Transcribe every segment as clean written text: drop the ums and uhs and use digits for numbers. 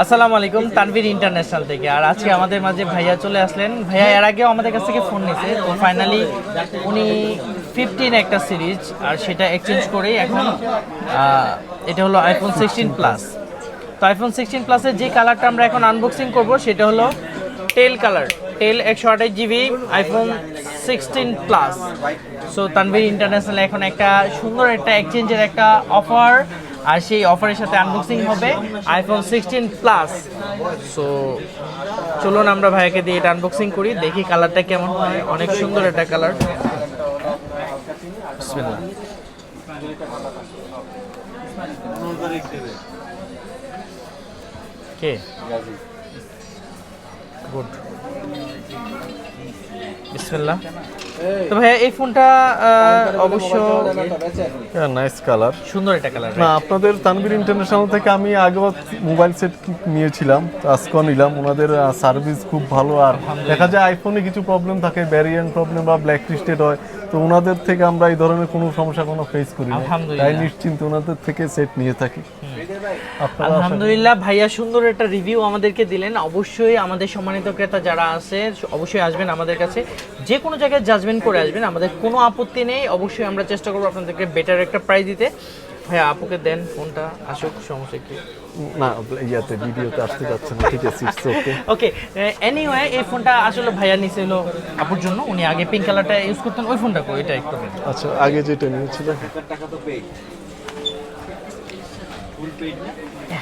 আসসালামু আলাইকুম, তানভীর ইন্টারন্যাশনাল থেকে। আর আজকে আমাদের মাঝে ভাইয়া চলে আসলেন। ভাইয়া এর আগেও আমাদের কাছ থেকে ফোন নিয়েছে, তো ফাইনালি উনি 15 একটা সিরিজ আর সেটা এক্সচেঞ্জ করেই এখন এটা হলো আইফোন 16 প্লাস। তো আইফোন 16 প্লাসের যে কালারটা আমরা এখন আনবক্সিং করব সেটা হলো টেল কালার, টেল 128GB iPhone 16 plus. So Tanvir international এখন একটা সুন্দর একটা এক্সচেঞ্জের একটা অফার, আর সেই অফারের সাথে আনবক্সিং হবে আইফোন 16 প্লাস। সো চলুন আমরা ভাইয়াকে দিয়ে এটা আনবক্সিং করি, দেখি কালারটা কেমন হয়। অনেক সুন্দর একটা কালার। বিসমিল্লাহ। কে গুড। বিসমিল্লাহ। তো ভাইয়া এই ফোনটা অবশ্য নাইস কালার, সুন্দর একটা কালার। না আপনাদের তানভীর ইন্টারন্যাশনাল থেকে আমি আগেও মোবাইল সেট নিয়েছিলাম, আজকেও নিলাম। ওনাদের সার্ভিস খুব ভালো। আর দেখা যায় আইফোনে কিছু প্রবলেম থাকে, ভ্যারিয়েন্ট প্রবলেম বা ব্ল্যাক লিস্টেড হয়, তো ওনাদের থেকে আমরা এই ধরনের কোনো সমস্যা কোনো ফেস করি না, তাই নিশ্চিন্তে ওনাদের থেকে সেট নিয়ে থাকি। আলহামদুলিল্লাহ, ভাইয়া সুন্দর একটা রিভিউ আমাদেরকে দিলেন। অবশ্যই আমাদের সম্মানিত ক্রেতা যারা আছে অবশ্যই আসবেন আমাদের কাছে, যে কোনো জায়গায় জাজমেন্ট করে আসবেন, আমাদের কোনো আপত্তি নেই। অবশ্যই আমরা চেষ্টা করবো আপনাদেরকে বেটার একটা প্রাইস দিতে। ভাইয়া আপুকে দেন ফোনটা, আসুক, সমস্যা কি না, ইয়াতে ভিডিওতে আসতে যাচ্ছে না, ঠিক আছে, ইটস ওকে। ওকে, এনিওয়ে এই ফোনটা আসলে ভাইয়া নিছে হলো আপুর জন্য। উনি আগে পিঙ্ক কালারটা ইউজ করতেন, ওই ফোনটা কো এটা একটু। আচ্ছা, আগে যেটা নিয়েছিল,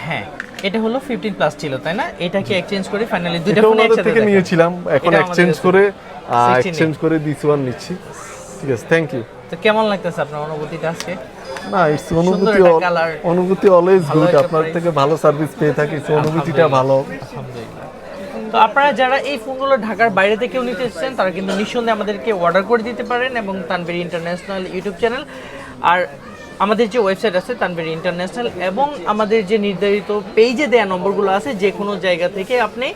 হ্যাঁ এটা হলো 15 প্লাস ছিল, তাই না? এটাকে এক্সচেঞ্জ করে ফাইনালি দুইটা ফোন একসাথে থেকে নিয়েছিলাম, এখন এক্সচেঞ্জ করে দিস ওয়ান নিচ্ছি। ঠিক আছে, থ্যাংক ইউ। তো কেমন লাগতেছে আপনার অনুভূতিটা আজকে? না, ইটস অনুভূতি অলওয়েজ গুড। আপনার থেকে ভালো সার্ভিস পেয়ে থাকি, সো অনুভূতিটা ভালো। আলহামদুলিল্লাহ। তো আপনারা যারা এই ফোনগুলো ঢাকার বাইরে থেকেও নিতে চাচ্ছেন তারা কিন্তু নিঃসন্দেহে আমাদেরকে অর্ডার করে দিতে পারেন, এবং তানভীর ইন্টারন্যাশনাল ইউটিউব চ্যানেল আর আমাদের যে ওয়েবসাইট আছে তানভীর ইন্টারন্যাশনাল, এবং আমাদের যে নির্ধারিত পেজে দেওয়া নম্বরগুলো আছে, যে কোনো জায়গা থেকে আপনি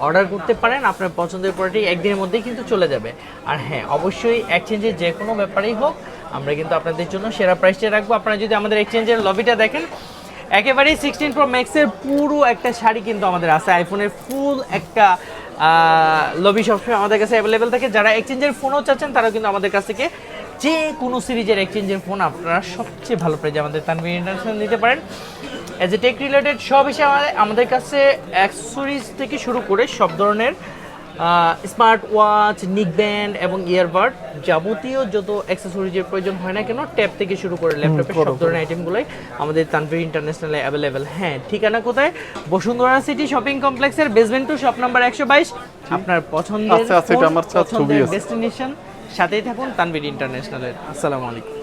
অর্ডার করতে পারেন। আপনার পছন্দের প্রোডাক্টটি একদিনের মধ্যেই কিন্তু চলে যাবে। আর হ্যাঁ, অবশ্যই এক্সচেঞ্জের যে কোনো ব্যাপারেই হোক আমরা কিন্তু আপনাদের জন্য সেরা প্রাইসটা রাখবো। আপনারা যদি আমাদের এক্সচেঞ্জের লবিটা দেখেন, একেবারেই 16 প্রো ম্যাক্সের পুরো একটা শাড়ি কিন্তু আমাদের আছে। আইফোনের ফুল একটা লবি সবসময় আমাদের কাছে অ্যাভেলেবেল থাকে। যারা এক্সচেঞ্জের ফোনও চাচ্ছেন তারাও কিন্তু আমাদের কাছ থেকে যে কোনো সিরিজের এক্সচেঞ্জের ফোন আপনারা সবচেয়ে ভালো প্রাইজে আমাদের তানভীর ইন্টারন্যাশনাল নিতে পারেন। অ্যাজ এ টেক রিলেটেড সব হিসেবে আমাদের কাছে অ্যাক্সেসরিজ থেকে শুরু করে সব ধরনের স্মার্ট ওয়াচ, নিক ব্যান্ড এবং ইয়ারবাড, যাবতীয় যত অ্যাক্সেসরিজের প্রয়োজন হয় না কেন, ট্যাব থেকে শুরু করে ল্যাপটপের সব ধরনের আইটেমগুলোই আমাদের তানভীর ইন্টারন্যাশনালে অ্যাভেলেবেল। হ্যাঁ, ঠিকানা কোথায়? বসুন্ধরা সিটি শপিং কমপ্লেক্সের বেসমেন্ট 2 শপ নাম্বার 122। আপনার পছন্দের ডেস্টিনেশন, সাথেই থাকুন তানভীর ইন্টারন্যাশনালের। আসসালামু আলাইকুম।